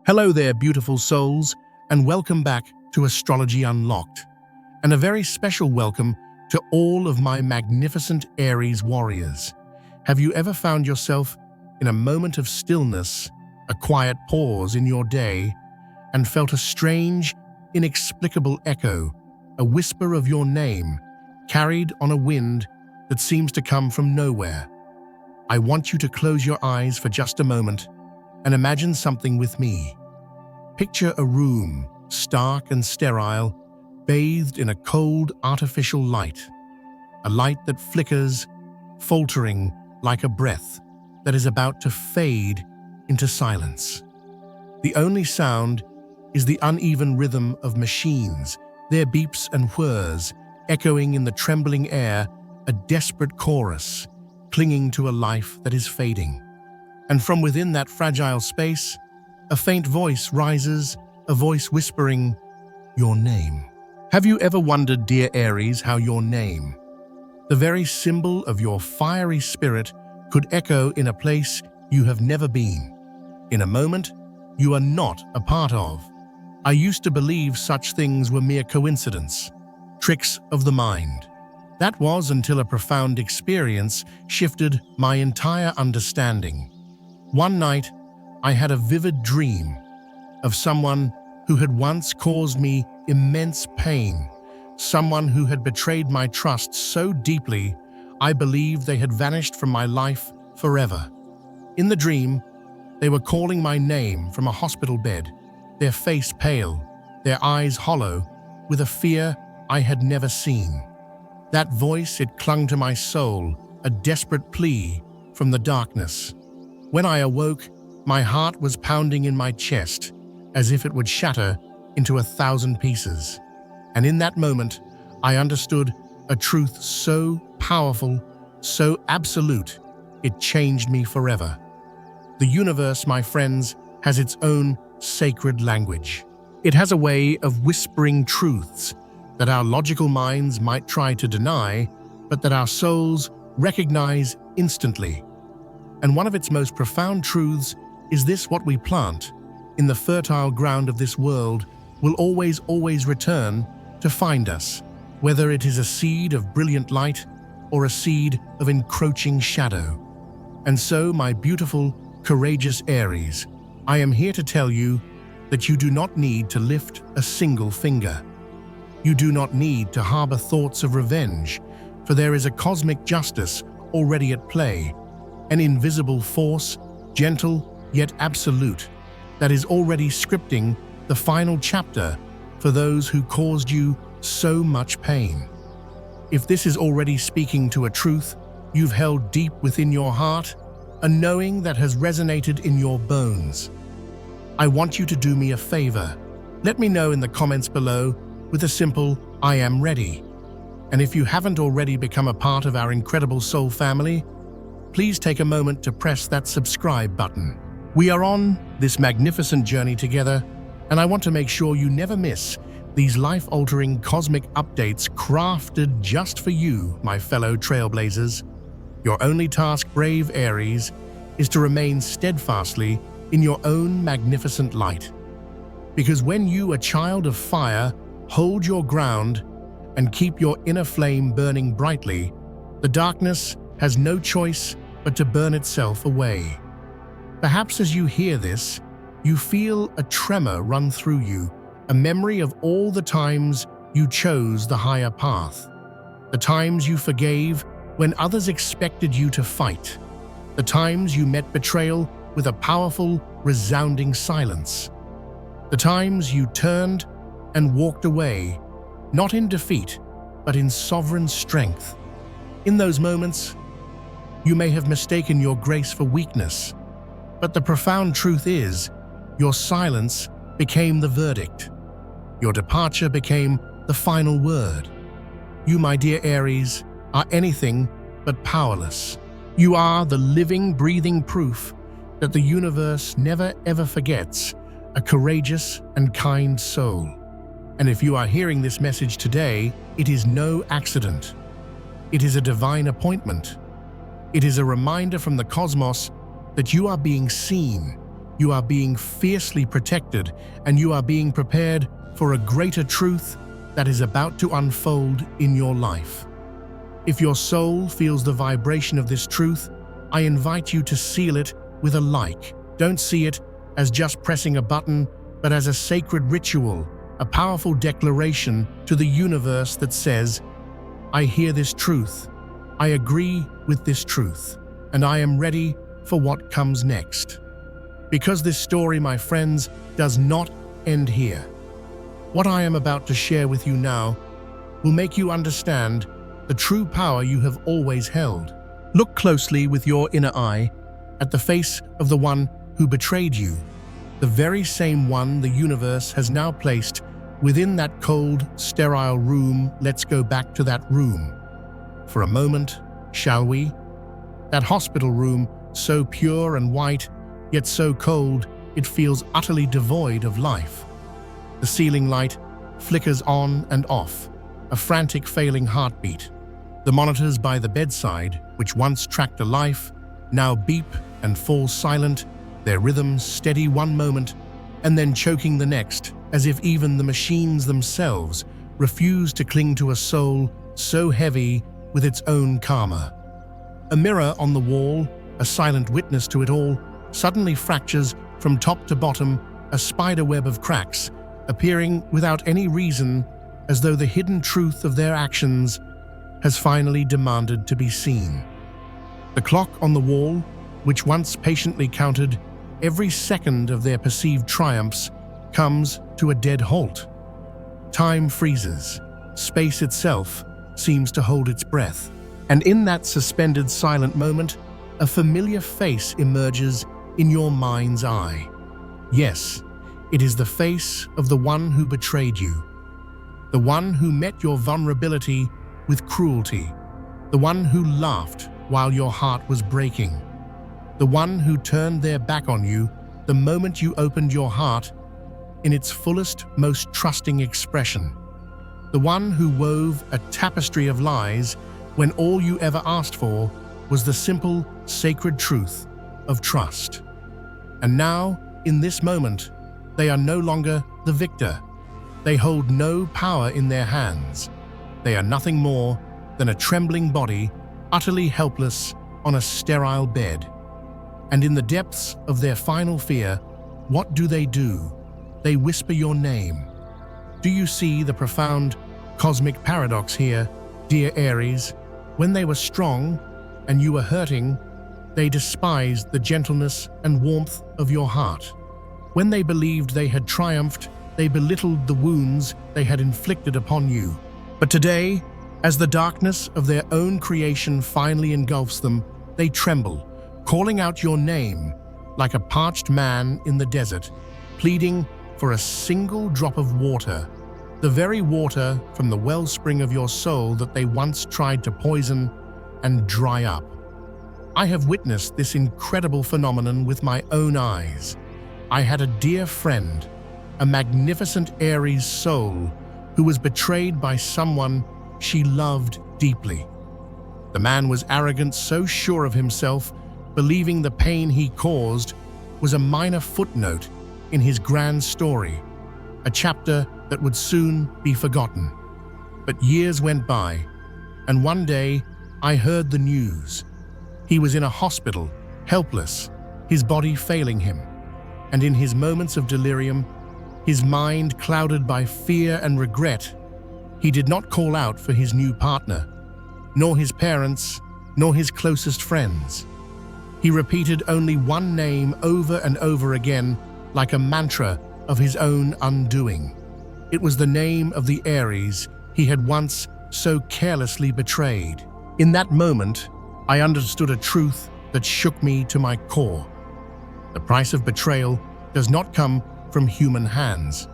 Hello there, beautiful souls, and welcome back to Astrology Unlocked, and a very special welcome to all of my magnificent Aries warriors. Have you ever found yourself in a moment of stillness, a quiet pause in your day, and felt a strange, inexplicable echo, a whisper of your name, carried on a wind that seems to come from nowhere? I want you to close your eyes for just a moment and imagine something with me. Picture a room, stark and sterile, bathed in a cold, artificial light. A light that flickers, faltering like a breath that is about to fade into silence. The only sound is the uneven rhythm of machines, their beeps and whirs, echoing in the trembling air, a desperate chorus, clinging to a life that is fading. And from within that fragile space, a faint voice rises, a voice whispering your name. Have you ever wondered, dear Aries, how your name, the very symbol of your fiery spirit, could echo in a place you have never been, in a moment you are not a part of? I used to believe such things were mere coincidence, tricks of the mind. That was until a profound experience shifted my entire understanding. One night, I had a vivid dream of someone who had once caused me immense pain, someone who had betrayed my trust so deeply I believed they had vanished from my life forever. In the dream, they were calling my name from a hospital bed, their face pale, their eyes hollow, with a fear I had never seen. That voice, it clung to my soul, a desperate plea from the darkness. When I awoke, my heart was pounding in my chest, as if it would shatter into 1,000 pieces. And in that moment, I understood a truth so powerful, so absolute, it changed me forever. The universe, my friends, has its own sacred language. It has a way of whispering truths that our logical minds might try to deny, but that our souls recognize instantly. And one of its most profound truths is this: what we plant in the fertile ground of this world will always return to find us, whether it is a seed of brilliant light or a seed of encroaching shadow. And so, my beautiful, courageous Aries, I am here to tell you that you do not need to lift a single finger. You do not need to harbor thoughts of revenge, for there is a cosmic justice already at play, an invisible force, gentle yet absolute, that is already scripting the final chapter for those who caused you so much pain. If this is already speaking to a truth you've held deep within your heart, a knowing that has resonated in your bones, I want you to do me a favor. Let me know in the comments below with a simple "I am ready." And if you haven't already become a part of our incredible soul family, please take a moment to press that subscribe button. We are on this magnificent journey together, and I want to make sure you never miss these life-altering cosmic updates crafted just for you, my fellow trailblazers. Your only task, brave Aries, is to remain steadfastly in your own magnificent light. Because when you, a child of fire, hold your ground and keep your inner flame burning brightly, the darkness has no choice but to burn itself away. Perhaps as you hear this, you feel a tremor run through you, a memory of all the times you chose the higher path, the times you forgave when others expected you to fight, the times you met betrayal with a powerful, resounding silence, the times you turned and walked away, not in defeat, but in sovereign strength. In those moments, you may have mistaken your grace for weakness, but the profound truth is, your silence became the verdict. Your departure became the final word. You, my dear Aries, are anything but powerless. You are the living, breathing proof that the universe never ever forgets a courageous and kind soul. And if you are hearing this message today, it is no accident. It is a divine appointment. It is a reminder from the cosmos that you are being seen, You are being fiercely protected, and you are being prepared for a greater truth that is about to unfold in your life. If your soul feels the vibration of this truth, I invite you to seal it with a like. Don't see it as just pressing a button, but as a sacred ritual, a powerful declaration to the universe that says, I hear this truth, I agree with this truth, and I am ready for what comes next. Because this story, my friends, does not end here. What I am about to share with you now will make you understand the true power you have always held. Look closely with your inner eye at the face of the one who betrayed you, the very same one the universe has now placed within that cold, sterile room. Let's go back to that room for a moment, shall we? That hospital room, so pure and white, yet so cold it feels utterly devoid of life. The ceiling light flickers on and off, a frantic failing heartbeat. The monitors by the bedside, which once tracked a life, now beep and fall silent, their rhythms steady one moment and then choking the next, as if even the machines themselves refuse to cling to a soul so heavy with its own karma. A mirror on the wall, a silent witness to it all, suddenly fractures from top to bottom, a spiderweb of cracks, appearing without any reason, as though the hidden truth of their actions has finally demanded to be seen. The clock on the wall, which once patiently counted every second of their perceived triumphs, comes to a dead halt. Time freezes. Space itself seems to hold its breath. And in that suspended silent moment, a familiar face emerges in your mind's eye. Yes, it is the face of the one who betrayed you. The one who met your vulnerability with cruelty. The one who laughed while your heart was breaking. The one who turned their back on you the moment you opened your heart in its fullest, most trusting expression. The one who wove a tapestry of lies when all you ever asked for was the simple, sacred truth of trust. And now, in this moment, they are no longer the victor. They hold no power in their hands. They are nothing more than a trembling body, utterly helpless on a sterile bed. And in the depths of their final fear, what do? They whisper your name. Do you see the profound cosmic paradox here, dear Aries? When they were strong and you were hurting, they despised the gentleness and warmth of your heart. When they believed they had triumphed, they belittled the wounds they had inflicted upon you. But today, as the darkness of their own creation finally engulfs them, they tremble, calling out your name like a parched man in the desert, pleading for a single drop of water, the very water from the wellspring of your soul that they once tried to poison and dry up. I have witnessed this incredible phenomenon with my own eyes. I had a dear friend, a magnificent Aries soul, who was betrayed by someone she loved deeply. The man was arrogant, so sure of himself, believing the pain he caused was a minor footnote in his grand story, a chapter that would soon be forgotten. But years went by, and one day I heard the news. He was in a hospital, helpless, his body failing him, and in his moments of delirium, his mind clouded by fear and regret, he did not call out for his new partner, nor his parents, nor his closest friends. He repeated only one name over and over again, like a mantra of his own undoing. It was the name of the Aries he had once so carelessly betrayed. In that moment, I understood a truth that shook me to my core. The price of betrayal does not come from human hands.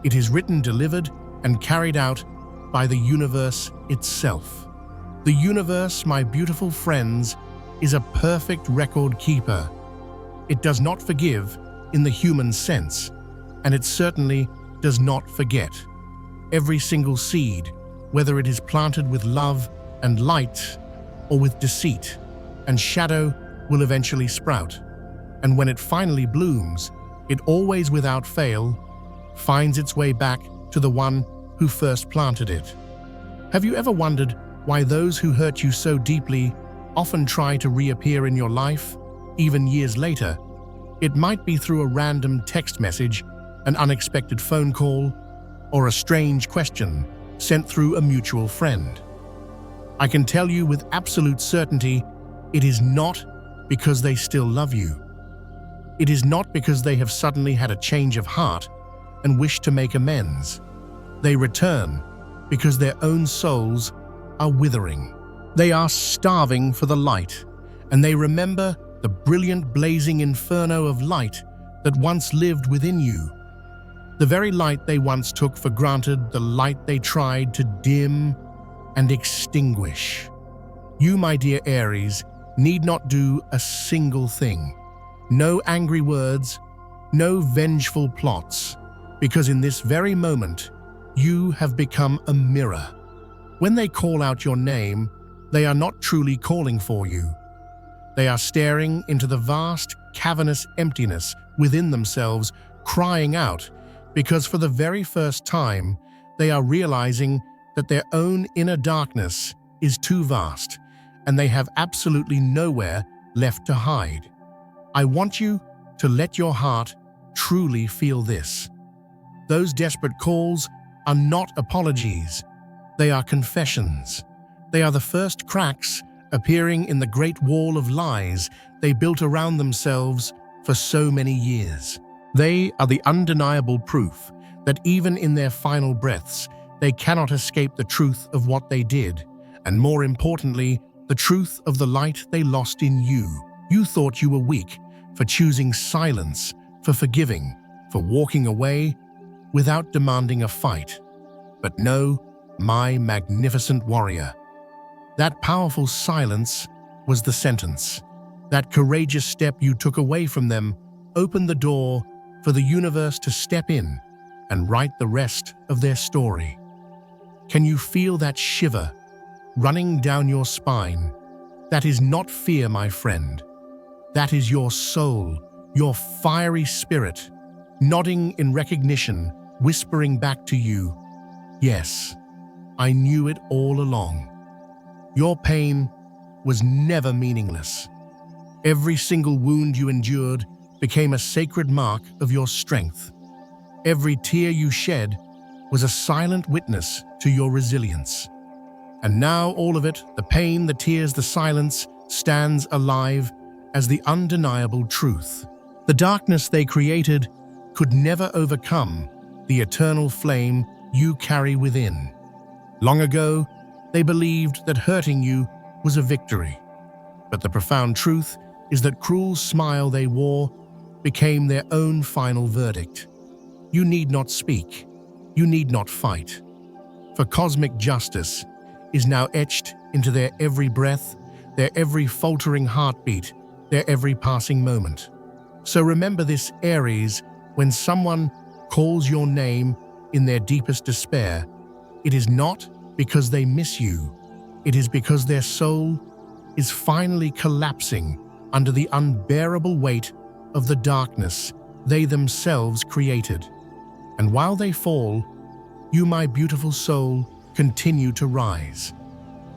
It is written, delivered, and carried out by the universe itself. The universe, my beautiful friends, is a perfect record keeper. It does not forgive in the human sense, and it certainly does not forget. Every single seed, whether it is planted with love and light or with deceit and shadow, will eventually sprout. And when it finally blooms, It always, without fail, finds its way back to the one who first planted it. Have you ever wondered why those who hurt you so deeply often try to reappear in your life, even years later? It might be through a random text message, an unexpected phone call, or a strange question sent through a mutual friend. I can tell you with absolute certainty, it is not because they still love you. It is not because they have suddenly had a change of heart and wish to make amends. They return because their own souls are withering. They are starving for the light, and they remember the brilliant blazing inferno of light that once lived within you. The very light they once took for granted, the light they tried to dim and extinguish. You, my dear Aries, need not do a single thing. No angry words, no vengeful plots, because in this very moment, you have become a mirror. When they call out your name, they are not truly calling for you. They are staring into the vast, cavernous emptiness within themselves, crying out, because for the very first time, they are realizing that their own inner darkness is too vast, and they have absolutely nowhere left to hide. I want you to let your heart truly feel this. Those desperate calls are not apologies. They are confessions. They are the first cracks appearing in the great wall of lies they built around themselves for so many years. They are the undeniable proof that even in their final breaths, they cannot escape the truth of what they did, and more importantly, the truth of the light they lost in you. You thought you were weak for choosing silence, for forgiving, for walking away without demanding a fight. But no, my magnificent warrior. That powerful silence was the sentence. That courageous step you took away from them opened the door for the universe to step in and write the rest of their story. Can you feel that shiver running down your spine? That is not fear, my friend. That is your soul, your fiery spirit, nodding in recognition, whispering back to you, yes, I knew it all along. Your pain was never meaningless. Every single wound you endured became a sacred mark of your strength. Every tear you shed was a silent witness to your resilience. And now all of it, the pain, the tears, the silence, stands alive as the undeniable truth. The darkness they created could never overcome the eternal flame you carry within. Long ago, they believed that hurting you was a victory. But the profound truth is that cruel smile they wore became their own final verdict. You need not speak. You need not fight. For cosmic justice is now etched into their every breath, their every faltering heartbeat, their every passing moment. So remember this, Aries, when someone calls your name in their deepest despair, it is not because they miss you. It is because their soul is finally collapsing under the unbearable weight of the darkness they themselves created. And while they fall, you, my beautiful soul, continue to rise.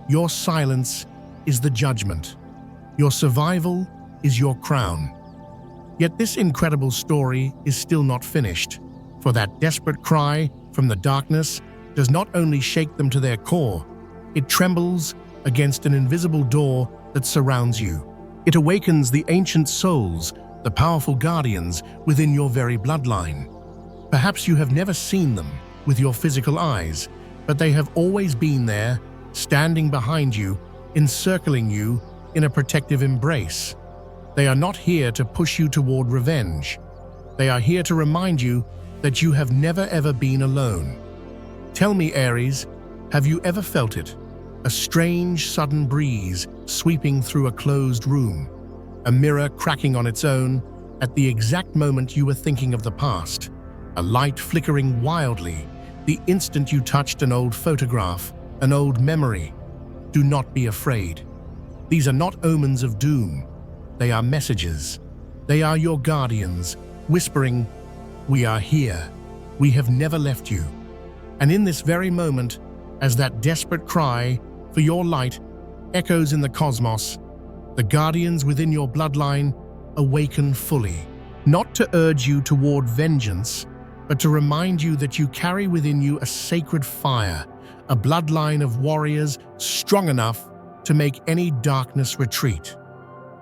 Your silence is the judgment. Your survival is your crown. Yet this incredible story is still not finished, for that desperate cry from the darkness does not only shake them to their core, it trembles against an invisible door that surrounds you. It awakens the ancient souls, the powerful guardians within your very bloodline. Perhaps you have never seen them with your physical eyes, but they have always been there, standing behind you, encircling you in a protective embrace. They are not here to push you toward revenge. They are here to remind you that you have never ever been alone. Tell me, Aries, have you ever felt it? A strange, sudden breeze sweeping through a closed room, a mirror cracking on its own at the exact moment you were thinking of the past, a light flickering wildly the instant you touched an old photograph, an old memory. Do not be afraid. These are not omens of doom. They are messages. They are your guardians, whispering, "We are here. We have never left you." And in this very moment, as that desperate cry for your light echoes in the cosmos, the guardians within your bloodline awaken fully, not to urge you toward vengeance, but to remind you that you carry within you a sacred fire, a bloodline of warriors strong enough to make any darkness retreat.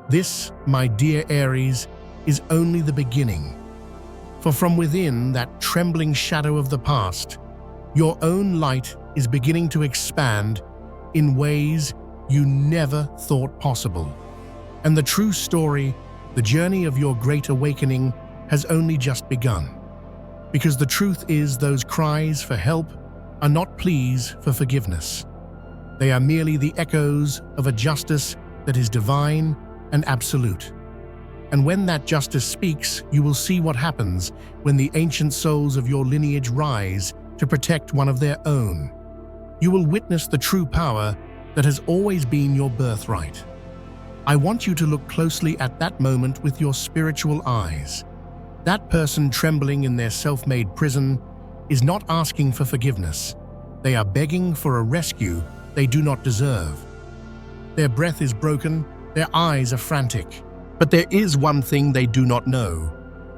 This, my dear Aries, is only the beginning. For from within that trembling shadow of the past, your own light is beginning to expand in ways you never thought possible. And the true story, the journey of your great awakening, has only just begun. Because the truth is, those cries for help are not pleas for forgiveness. They are merely the echoes of a justice that is divine and absolute. And when that justice speaks, you will see what happens when the ancient souls of your lineage rise to protect one of their own. You will witness the true power that has always been your birthright. I want you to look closely at that moment with your spiritual eyes. That person trembling in their self-made prison is not asking for forgiveness. They are begging for a rescue they do not deserve. Their breath is broken, their eyes are frantic. But there is one thing they do not know,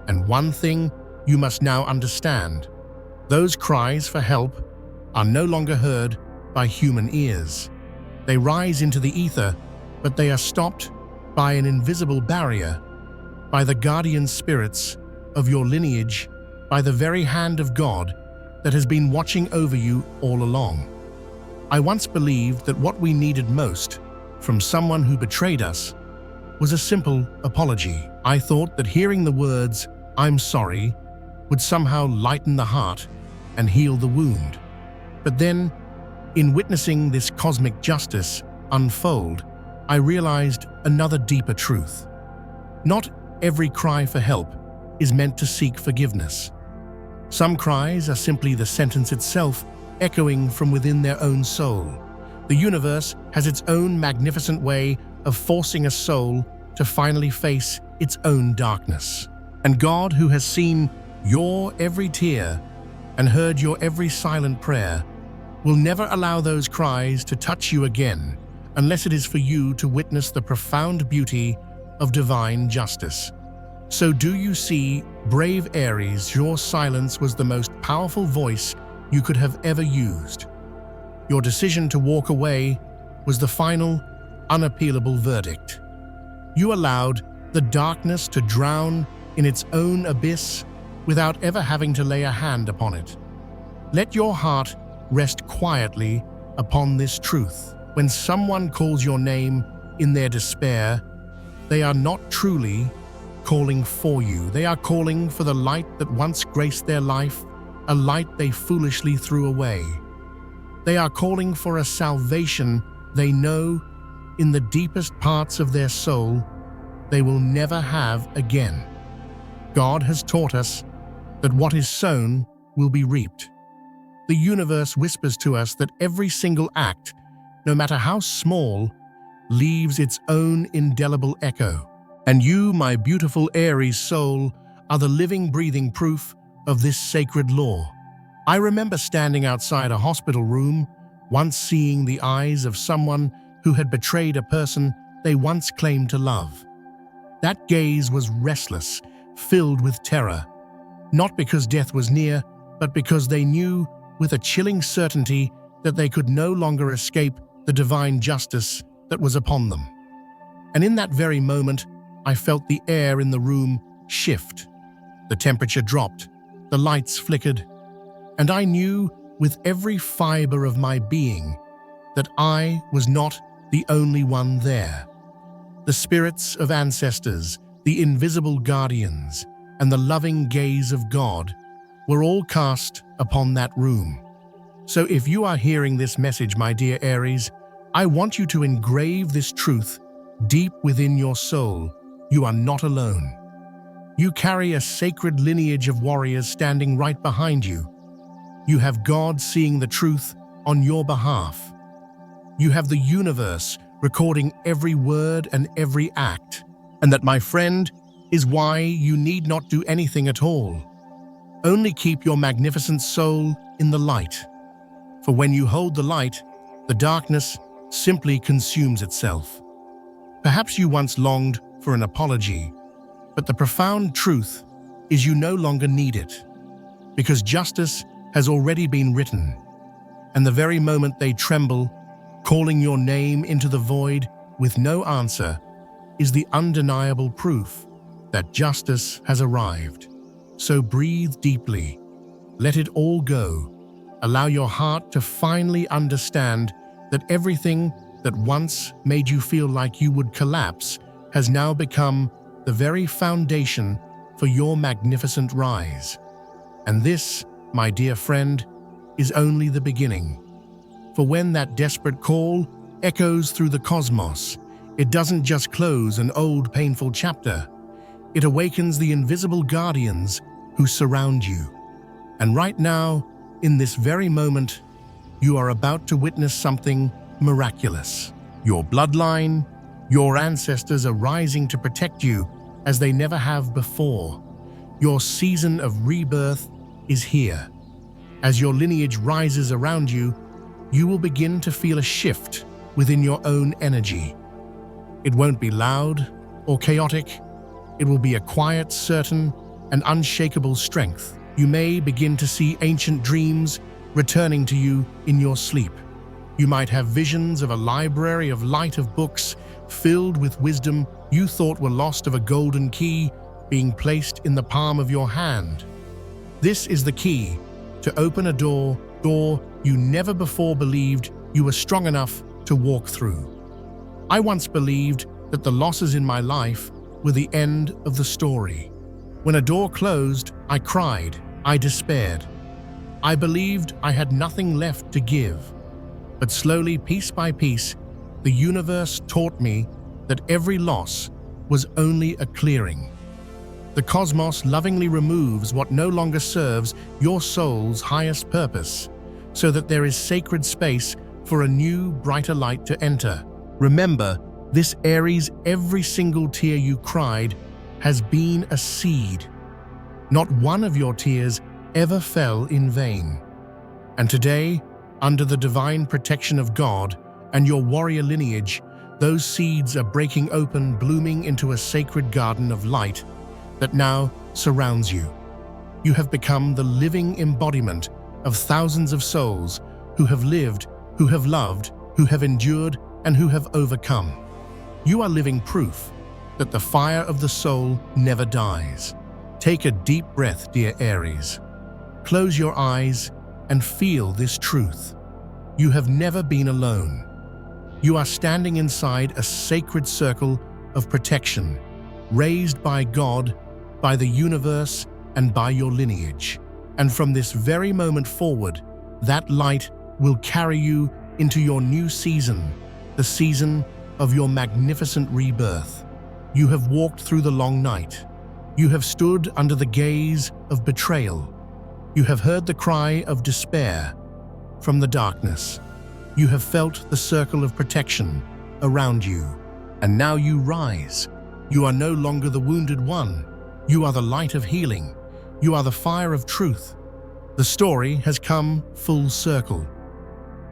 and one thing you must now understand. Those cries for help are no longer heard by human ears. They rise into the ether, but they are stopped by an invisible barrier, by the guardian spirits of your lineage, by the very hand of God that has been watching over you all along. I once believed that what we needed most from someone who betrayed us was a simple apology. I thought that hearing the words, "I'm sorry," would somehow lighten the heart and heal the wound. But then, in witnessing this cosmic justice unfold, I realized another deeper truth. Not every cry for help is meant to seek forgiveness. Some cries are simply the sentence itself, echoing from within their own soul. The universe has its own magnificent way of forcing a soul to finally face its own darkness. And God, who has seen your every tear and heard your every silent prayer, will never allow those cries to touch you again unless it is for you to witness the profound beauty of divine justice. So do you see, brave Aries, your silence was the most powerful voice you could have ever used. Your decision to walk away was the final, unappealable verdict. You allowed the darkness to drown in its own abyss without ever having to lay a hand upon it. Let your heart rest quietly upon this truth. When someone calls your name in their despair, they are not truly calling for you. They are calling for the light that once graced their life, a light they foolishly threw away. They are calling for a salvation they know in the deepest parts of their soul they will never have again. God has taught us that what is sown will be reaped. The universe whispers to us that every single act, no matter how small, leaves its own indelible echo. And you, my beautiful Aries soul, are the living, breathing proof of this sacred law. I remember standing outside a hospital room, once seeing the eyes of someone who had betrayed a person they once claimed to love. That gaze was restless, filled with terror, not because death was near, but because they knew with a chilling certainty that they could no longer escape the divine justice that was upon them. And in that very moment, I felt the air in the room shift. The temperature dropped, the lights flickered, and I knew with every fiber of my being that I was not the only one there. The spirits of ancestors, the invisible guardians, and the loving gaze of God were all cast upon that room. So if you are hearing this message, my dear Aries, I want you to engrave this truth deep within your soul. You are not alone. You carry a sacred lineage of warriors standing right behind you. You have God seeing the truth on your behalf. You have the universe recording every word and every act. And that, my friend, is why you need not do anything at all. Only keep your magnificent soul in the light. For when you hold the light, the darkness simply consumes itself. Perhaps you once longed for an apology, but the profound truth is you no longer need it, because justice has already been written, and the very moment they tremble, calling your name into the void with no answer, is the undeniable proof that justice has arrived. So breathe deeply, let it all go. Allow your heart to finally understand that everything that once made you feel like you would collapse has now become the very foundation for your magnificent rise. And this, my dear friend, is only the beginning. For when that desperate call echoes through the cosmos, it doesn't just close an old painful chapter. It awakens the invisible guardians who surround you. And right now, in this very moment, you are about to witness something miraculous. Your bloodline, your ancestors are rising to protect you as they never have before. Your season of rebirth is here. As your lineage rises around you, you will begin to feel a shift within your own energy. It won't be loud or chaotic. It will be a quiet, certain, and unshakable strength. You may begin to see ancient dreams returning to you in your sleep. You might have visions of a library of light of books filled with wisdom you thought were lost, of a golden key being placed in the palm of your hand. This is the key to open a door you never before believed you were strong enough to walk through. I once believed that the losses in my life were the end of the story. When a door closed, I cried, I despaired. I believed I had nothing left to give. But slowly, piece by piece, the universe taught me that every loss was only a clearing. The cosmos lovingly removes what no longer serves your soul's highest purpose, so that there is sacred space for a new, brighter light to enter. Remember, this Aries, every single tear you cried has been a seed. Not one of your tears ever fell in vain. And today, under the divine protection of God and your warrior lineage, those seeds are breaking open, blooming into a sacred garden of light that now surrounds you. You have become the living embodiment of thousands of souls who have lived, who have loved, who have endured, and who have overcome. You are living proof that the fire of the soul never dies. Take a deep breath, dear Aries. Close your eyes and feel this truth. You have never been alone. You are standing inside a sacred circle of protection, raised by God, by the universe, and by your lineage. And from this very moment forward, that light will carry you into your new season, the season of your magnificent rebirth. You have walked through the long night. You have stood under the gaze of betrayal. You have heard the cry of despair from the darkness. You have felt the circle of protection around you. And now you rise. You are no longer the wounded one. You are the light of healing. You are the fire of truth. The story has come full circle.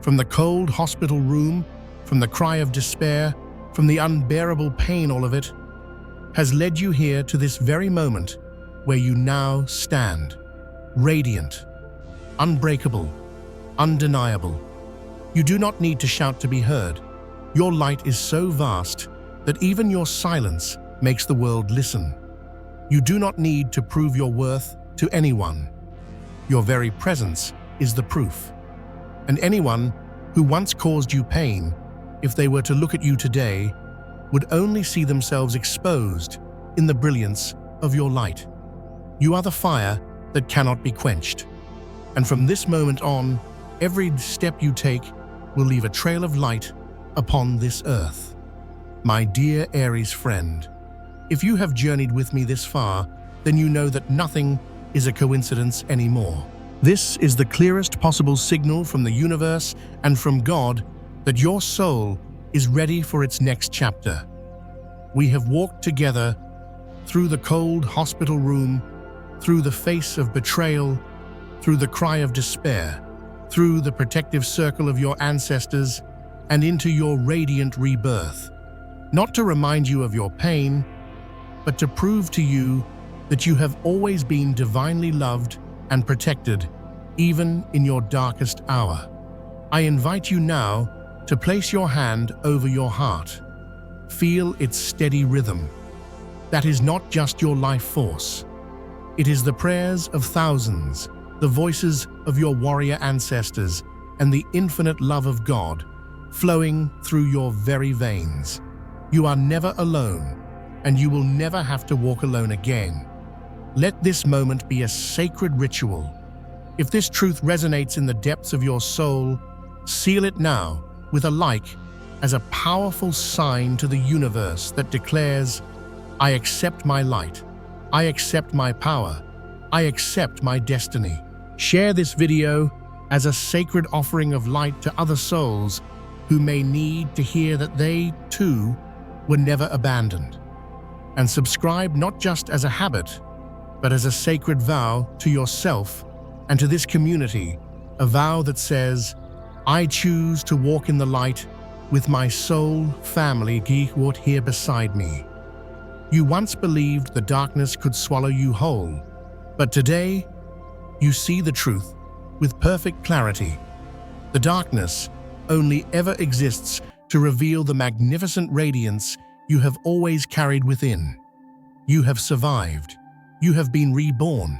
From the cold hospital room, from the cry of despair, from the unbearable pain, all of it has led you here to this very moment where you now stand, radiant, unbreakable, undeniable. You do not need to shout to be heard. Your light is so vast that even your silence makes the world listen. You do not need to prove your worth to anyone. Your very presence is the proof. And anyone who once caused you pain, if they were to look at you today, would only see themselves exposed in the brilliance of your light. You are the fire that cannot be quenched. And from this moment on, every step you take will leave a trail of light upon this earth. My dear Aries friend, if you have journeyed with me this far, then you know that nothing is a coincidence anymore. This is the clearest possible signal from the universe and from God that your soul is ready for its next chapter. We have walked together through the cold hospital room, through the face of betrayal, through the cry of despair, through the protective circle of your ancestors, and into your radiant rebirth. Not to remind you of your pain, but to prove to you that you have always been divinely loved and protected, even in your darkest hour. I invite you now to place your hand over your heart. Feel its steady rhythm. That is not just your life force. It is the prayers of thousands, the voices of your warrior ancestors, and the infinite love of God flowing through your very veins. You are never alone, and you will never have to walk alone again. Let this moment be a sacred ritual. If this truth resonates in the depths of your soul, seal it now with a like as a powerful sign to the universe that declares, I accept my light, I accept my power, I accept my destiny. Share this video as a sacred offering of light to other souls who may need to hear that they, too, were never abandoned. And subscribe not just as a habit, but as a sacred vow to yourself and to this community, a vow that says, I choose to walk in the light with my soul family here beside me. You once believed the darkness could swallow you whole, but today you see the truth with perfect clarity. The darkness only ever exists to reveal the magnificent radiance you have always carried within. You have survived, you have been reborn,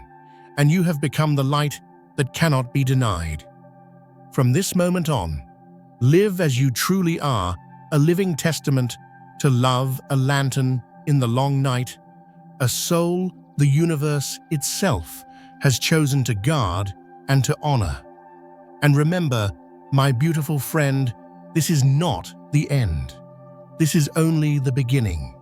and you have become the light that cannot be denied. From this moment on, live as you truly are, a living testament to love, a lantern in the long night, a soul the universe itself has chosen to guard and to honor. And remember, my beautiful friend, this is not the end. This is only the beginning.